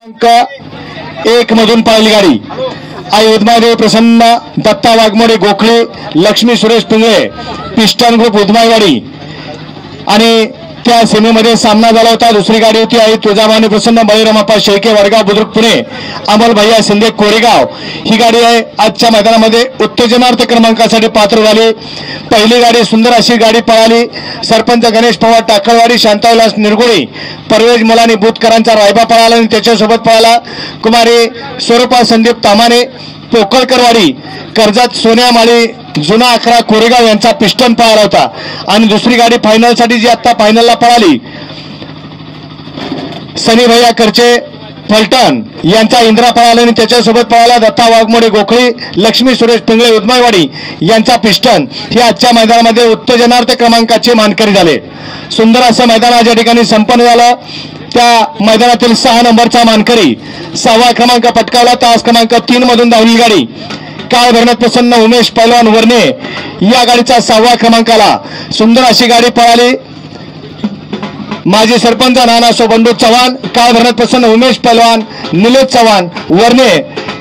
अंक 1 मधून पळाली गाडी आई उदमादेव प्रसन्न दत्ता वाघमोडे गोखळे लक्ष्मी सुरेश पिंगळे पिस्टन ग्रुप उदमाईवाडी आणि त्या सीमेमध्ये सामना झाला होता। दुसरी गाडी होती आई तुळजाभवानी प्रसन्न बळीरामप्पा शेळके वडगाव बुद्रुक पुणे अमोल भैया शिंदे कोरेगाव। ही गाडी आहे आजच्या मैदानामध्ये उत्तेजनार्थ क्रमांकासाठी पात्र झाली। पहिली गाडी सुंदर अशी गाडी पळाली। सरपंच गणेश पवार टाकळवाडी शांताविलास निरगुळे परवेज मुलानी बुतकरांचा रायबा पळाला आणि त्याच्यासोबत पळाला कुमारी स्वरूपा संदीप तामाने पोकळकरवाडी कर्जत सोन्या माळी जुना 11 कोरेगाव यांचा पिस्टन पळाला होता। आणि दुसरी गाडी फायनल साठी जी आता फायनलला पळाली सनी भैया करचे फलटण यांचा इंद्रा पळाला आणि त्याच्यासोबत पळाला दत्ता वाघमोडे गोखळे लक्ष्मी सुरेश पिंगळे उदमाईवाडी यांचा पिस्टन। हे आजच्या मैदानामध्ये उत्तेजनार्थ क्रमांकाचे मानकरी झाले। सुंदर असं मैदान आज या ठिकाणी संपन्न झालं। त्या मैदानातील 6 नंबरचा मानकरी 6वा क्रमांक पटकावला। तास क्रमांक 3 मधून धावली गाडी काळ भरण्यात प्रसन्न उमेश पैलवान वर्णे या गाडीचा 6वा क्रमांकाला सुंदर अशी गाडी पळाली। माजी सरपंच नानासो बंडू चव्हाण काळ भरण्यात प्रसन्न उमेश पैलवान निलेश चव्हाण वर्णे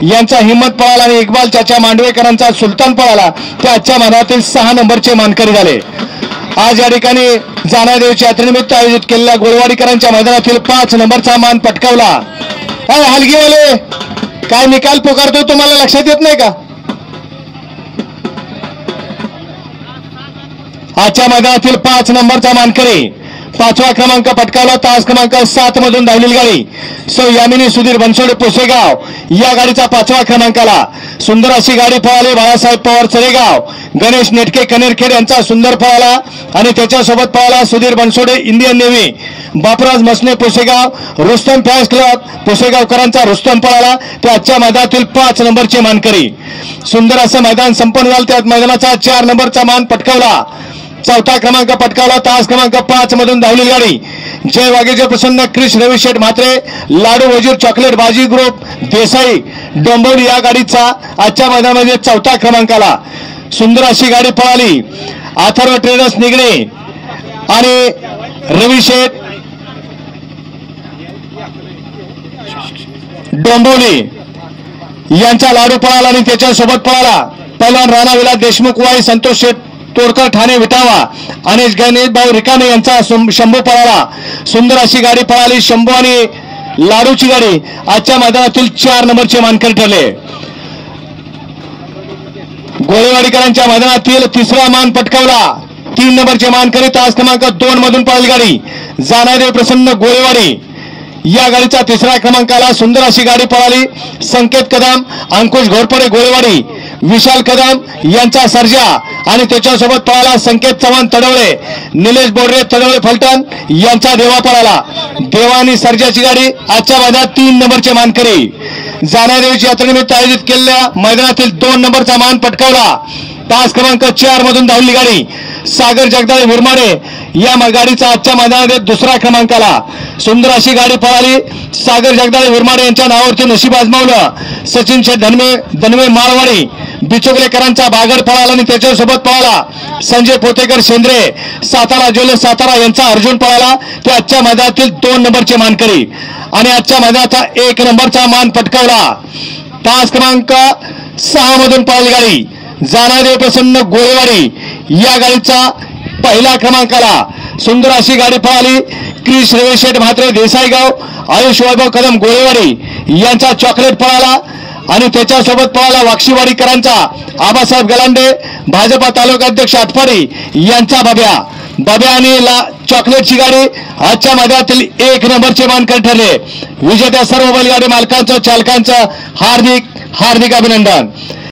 यांचा हिम्मत पळाला आणि इक्बाल चाचा मांडवेकरांचा सुलतान पळाला। त्या आजच्या मैदानातील 6 नंबरचे मानकरी झाले। आज या ठिकाणी जानादेवच्या यात्रेनिमित्त आयोजित केलेल्या गोळवाडीकरांच्या मैदानातील 5 नंबरचा मान पटकावला। काय हलगीवाले काय निकाल पुकारतो तुम्हाला लक्षात येत नाही का? आजच्या मैदानातील 5 नंबरचा मानकरी 5वा क्रमांक पटकावला। तास क्रमांक 7 मधून धावलेली गाडी सौ यामिनी सुधीर बनसोडे पुसेगाव या गाडीचा 5वा क्रमांकाला सुंदर अशी गाडी पळाली। बाळासाहेब पवार चरेगाव गणेश नेटके कनेरखेड यांचा सुंदर पळाला आणि त्याच्यासोबत पळाला Sudhir Bansode Indian navy Bapraj Masne Pusegaon Rustam fans club पुसेगावकरांचा रुस्तम पळाला। त्या आजच्या मैदानातील 5 नंबरचे मानकरी। सुंदर असं मैदान संपन्न झालं। त्यात मैदानाचा 4 नंबरचा मान पटकावला 4था क्रमांक पटकावला। तास क्रमांक 5 मधून धावलेली गाडी जय वाघेजय प्रसन्न क्रिश रविशेठ म्हात्रे लाडू वजीर चॉकलेट बाजी ग्रुप देसाई डोंबवली या गाडीचा आजच्या मैदानामध्ये 4था क्रमांकाला सुंदर अशी गाडी पळाली। अथर्व ट्रेडर्स निगडे आणि रविशेठ डोंबवली यांचा लाडू पळाला आणि त्याच्यासोबत पळाला पैलवान राणा विलास देशमुख वाई संतोष शेठ तोडकर ठाणे विटावा आणि गणेश भाऊ रिकामे यांचा शंभू पळाला। सुंदर अशी गाडी पळाली। शंभू आणि लाडूची गाडी आजच्या मैदानातील 4 नंबरचे मानकरी ठरले। गोळेवाडीकरांच्या मैदानातील 3रा मान पटकावला 3 नंबरचे मानकरी। तास क्रमांक 2 मधून पळाली गाडी जानादेव प्रसन्न गोळेवाडी या गाडीचा 3रा क्रमांकाला सुंदर अशी गाडी पळाली। संकेत कदम अंकुश घोरपडे गोळेवाडी विशाल कदम यांचा सर्जा आणि त्याच्यासोबत पळाला संकेत चव्हाण तडवळे निलेश बोडरे तडवळे फलटण यांचा देवा पळाला। देवा आणि सर्जाची गाडी आजच्या मैदानात 3 नंबरचे मानकरी। जानादेवीच्या यात्रेनिमित्त आयोजित केलेल्या मैदानातील 2 नंबरचा मान पटकावला। तास क्रमांक 4 मधून धावली गाडी सागर जगदाळे विरमाडे या गाडीचा आजच्या मैदानामध्ये 2रा क्रमांकाला सुंदर अशी गाडी पळाली। सागर जगदाळे विरमाडे यांच्या नावावरती नशीब आजमावलं। सचिन शेठ धनवे माळवाडी बिचोगलेकरांचा बागड पळाला आणि त्याच्यासोबत पळाला संजय पोतेकर शेंद्रे सातारा ज्वेलर्स सातारा यांचा अर्जुन पळाला। ते आजच्या मैदानातील 2 नंबरचे मानकरी आणि आजच्या मैदानाचा 1 नंबरचा मान पटकावला। तास क्रमांक 6 मधून पळाली गाडी जानादेव प्रसन्न गोळेवाडी या गाडीचा 1ला क्रमांकाला सुंदर अशी गाडी पळाली। क्रिश रविशेठ म्हात्रे देसाईगाव आयुष वैभव कदम गोळेवाडी यांचा चॉकलेट पळाला आणि त्याच्यासोबत पळाला वाक्षीवाडीकरांचा आबासाहेब गलांडे भाजपा तालुका अध्यक्ष आटपाडी यांचा बब्या आणि चॉकलेटची गाडी आजच्या मैदानातील 1 नंबरचे मानकरी ठरले। विजेत्या सर्व बैलगाडी मालकांचं चालकांचं हार्दिक अभिनंदन।